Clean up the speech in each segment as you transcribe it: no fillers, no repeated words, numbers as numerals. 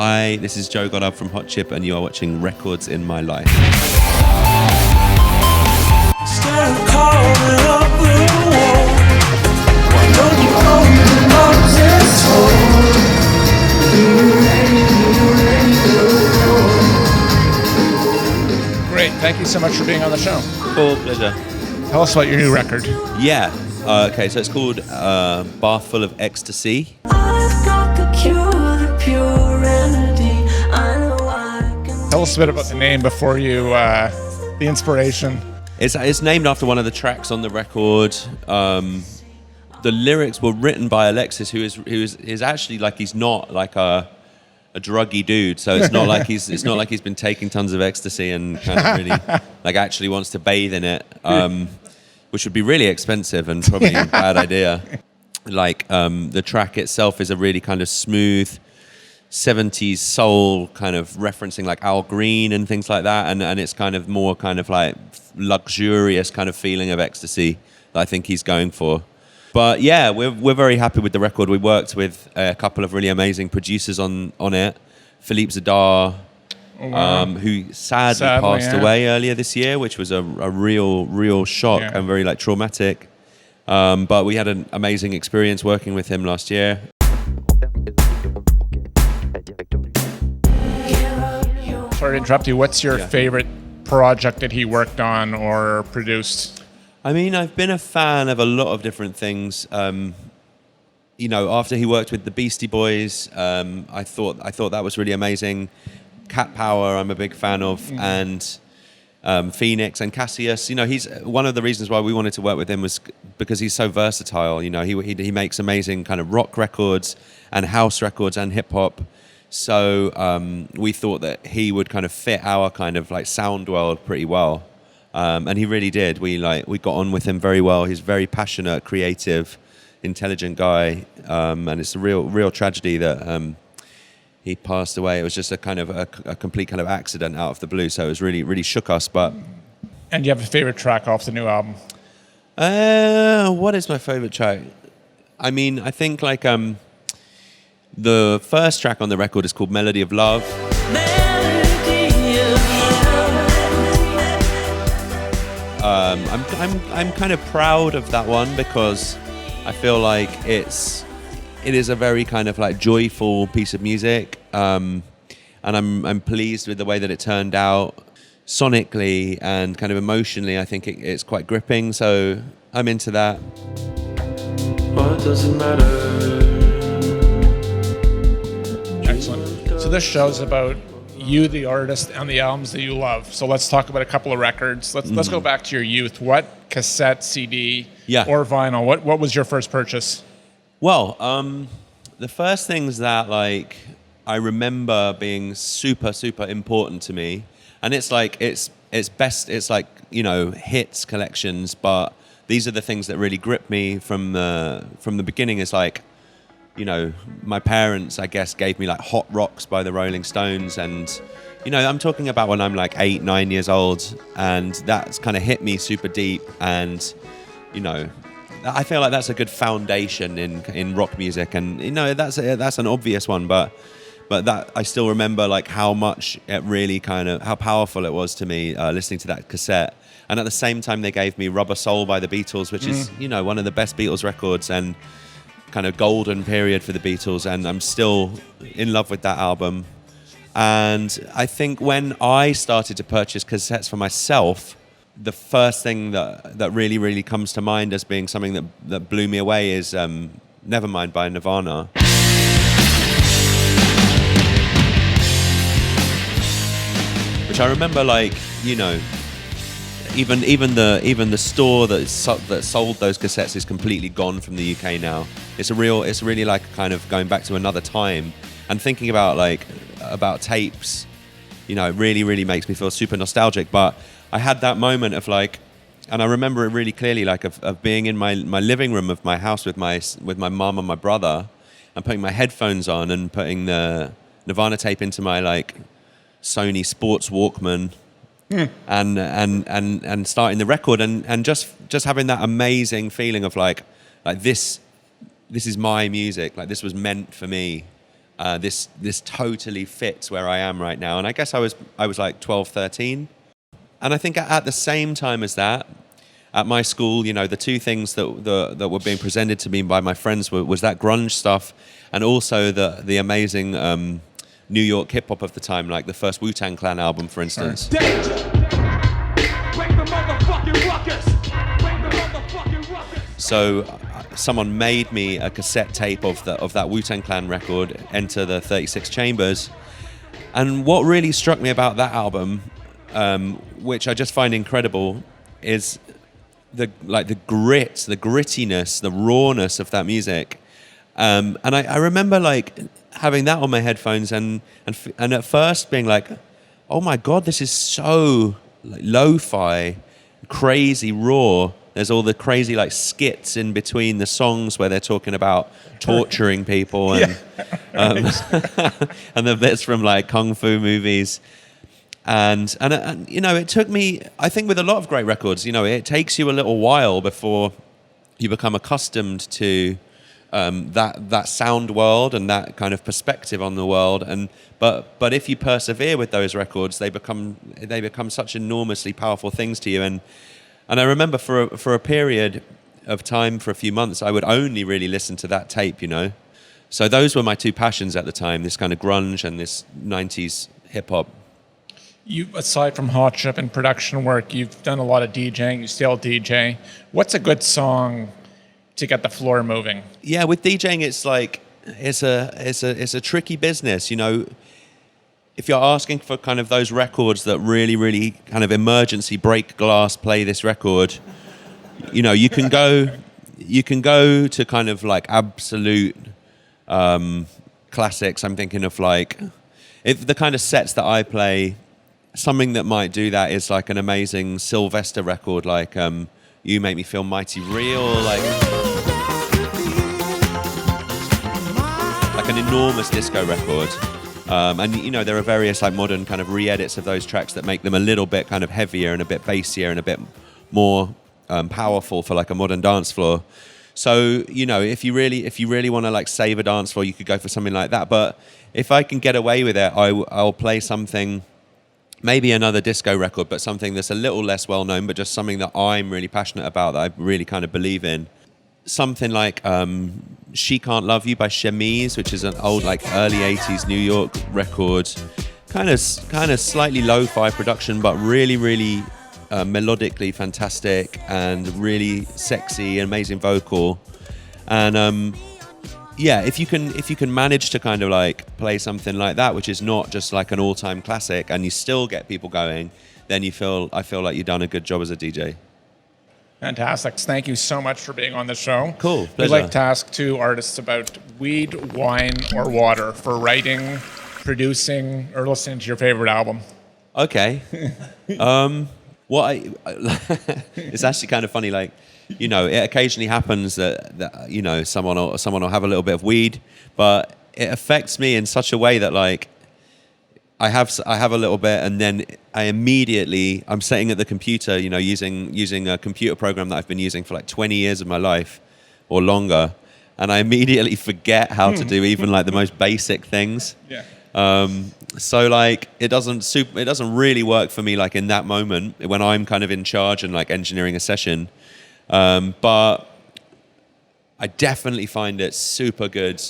Hi, this is Joe Goddard from Hot Chip, and you are watching Records in My Life. Great, thank you so much for being on the show. Cool, pleasure. Tell us about your new record. Yeah, okay, so it's called Bath Full of Ecstasy. I've got the cure, the pure remedy. I know I can. Tell us a bit about the name before you, the inspiration. It's named after one of the tracks on the record. The lyrics were written by Alexis, who is actually like, he's not like a druggy dude, so it's not like he's been taking tons of ecstasy and kind of really like actually wants to bathe in it, which would be really expensive and probably a bad idea. Like the track itself is a really kind of smooth 70s soul, kind of referencing like Al Green and things like that, and it's kind of more kind of like luxurious kind of feeling of ecstasy that I think he's going for. But yeah, we're very happy with the record. We worked with a couple of really amazing producers on it. Phillippe Zdar, who sadly passed away earlier this year, which was a real shock and very like traumatic. But we had an amazing experience working with him last year. Sorry to interrupt you. What's your favorite project that he worked on or produced? I mean, I've been a fan of a lot of different things. You know, after he worked with the Beastie Boys, I thought that was really amazing. Cat Power, I'm a big fan of, and Phoenix and Cassius. You know, he's one of the reasons why we wanted to work with him was because he's so versatile. You know, he makes amazing kind of rock records and house records and hip hop. So we thought that he would kind of fit our kind of like sound world pretty well. And he really did. We got on with him very well. He's a very passionate, creative, intelligent guy, and it's a real tragedy that he passed away. It was just a kind of a complete kind of accident out of the blue. So it was really shook us. But And you have a favorite track off the new album? What is my favorite track? I mean, I think like the first track on the record is called Melody of Love. I'm kind of proud of that one because I feel like it is a very kind of like joyful piece of music, and I'm pleased with the way that it turned out sonically and kind of emotionally. I think it's quite gripping, so I'm into that. What does it matter? Excellent. So this show's about you, the artist, and the albums that you love. So let's talk about a couple of records. Let's go back to your youth. What cassette, CD, or vinyl? What was your first purchase? Well, the first things that like I remember being super important to me, and it's like it's like, you know, hits collections, but these are the things that really grip me from the beginning. Is like, you know, my parents, I guess, gave me like Hot Rocks by the Rolling Stones, and you know, I'm talking about when I'm like 8-9 years old, and that's kind of hit me super deep. And you know, I feel like that's a good foundation in rock music, and you know, that's an obvious one, but that I still remember like how much it really kind of, how powerful it was to me listening to that cassette. And at the same time, they gave me Rubber Soul by the Beatles, which is, you know, one of the best Beatles records and kind of golden period for the Beatles, and I'm still in love with that album. And I think when I started to purchase cassettes for myself, the first thing that really comes to mind as being something that blew me away is Nevermind by Nirvana. Which I remember, like, you know, even the store that sold those cassettes is completely gone from the UK now. It's really like kind of going back to another time and thinking about tapes. You know, it really makes me feel super nostalgic. But I had that moment of like, and I remember it really clearly, like of being in my living room of my house with my mum and my brother, and putting my headphones on and putting the Nirvana tape into my like Sony Sports Walkman. And starting the record and just having that amazing feeling of like this is my music, like this was meant for me, this totally fits where I am right now. And I guess I was like 12, 13. And I think at the same time as that, at my school, you know, the two things that were being presented to me by my friends was that grunge stuff, and also the amazing New York hip hop of the time, like the first Wu Tang Clan album, for instance. So someone made me a cassette tape of that Wu Tang Clan record, Enter the 36 Chambers. And what really struck me about that album, which I just find incredible, is the grit, the grittiness, the rawness of that music. And I remember like having that on my headphones and at first being like, oh my God, this is so like lo-fi, crazy raw. There's all the crazy like skits in between the songs where they're talking about torturing people and and the bits from like kung fu movies. And you know, it took me, I think with a lot of great records, you know, it takes you a little while before you become accustomed to that sound world and that kind of perspective on the world. But if you persevere with those records, they become such enormously powerful things to you. And I remember for a period of time, for a few months, I would only really listen to that tape, you know. So those were my two passions at the time, this kind of grunge and this 90s hip hop. You, aside from Hot Chip and production work, you've done a lot of DJing, you still DJ. What's a good song to get the floor moving? Yeah, with DJing, it's like, it's a tricky business, you know. If you're asking for kind of those records that really, really kind of emergency break glass, play this record, you know, you can go to kind of like absolute classics. I'm thinking of like, if the kind of sets that I play, something that might do that is like an amazing Sylvester record, like You Make Me Feel Mighty Real, like an enormous disco record. And, you know, there are various like modern kind of re-edits of those tracks that make them a little bit kind of heavier and a bit bassier and a bit more powerful for like a modern dance floor. So, you know, if you really want to like save a dance floor, you could go for something like that. But if I can get away with it, I'll play something, maybe another disco record, but something that's a little less well known, but just something that I'm really passionate about, that I really kind of believe in. Something like She Can't Love You by Chemise, which is an old like early 80s New York record. Kind of slightly lo-fi production, but really, really melodically fantastic and really sexy, amazing vocal. And yeah, if you can manage to kind of like play something like that, which is not just like an all-time classic, and you still get people going, then I feel like you've done a good job as a DJ. Fantastic. Thank you so much for being on the show. Cool. Pleasure. We'd like to ask two artists about weed, wine, or water for writing, producing, or listening to your favorite album. Okay. It's actually kind of funny, like, you know, it occasionally happens that you know, someone will have a little bit of weed, but it affects me in such a way that like I have a little bit, and then I'm sitting at the computer, you know, using a computer program that I've been using for like 20 years of my life or longer, and I immediately forget how to do even like the most basic things. Yeah. So like it doesn't really work for me like in that moment when I'm kind of in charge and like engineering a session. But I definitely find it super good.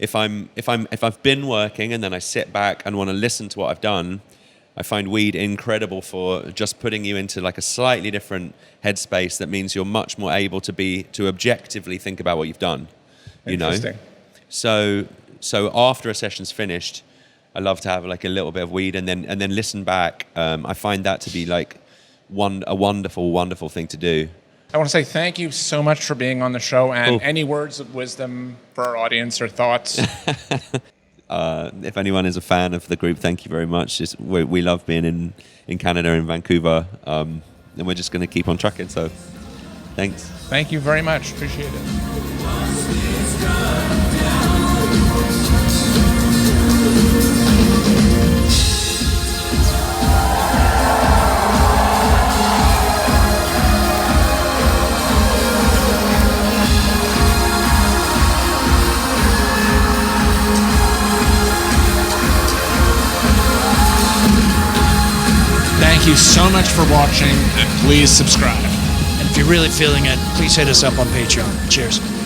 If I've been working and then I sit back and want to listen to what I've done, I find weed incredible for just putting you into like a slightly different headspace that means you're much more able to objectively think about what you've done. You know? So after a session's finished, I love to have like a little bit of weed and then listen back. I find that to be like a wonderful, wonderful thing to do. I want to say thank you so much for being on the show, and any words of wisdom for our audience or thoughts? If anyone is a fan of the group, thank you very much. We love being in Canada, in Vancouver, and we're just going to keep on trucking. So thanks. Thank you very much. Appreciate it. Thank you so much for watching, and please subscribe. And if you're really feeling it, please hit us up on Patreon. Cheers.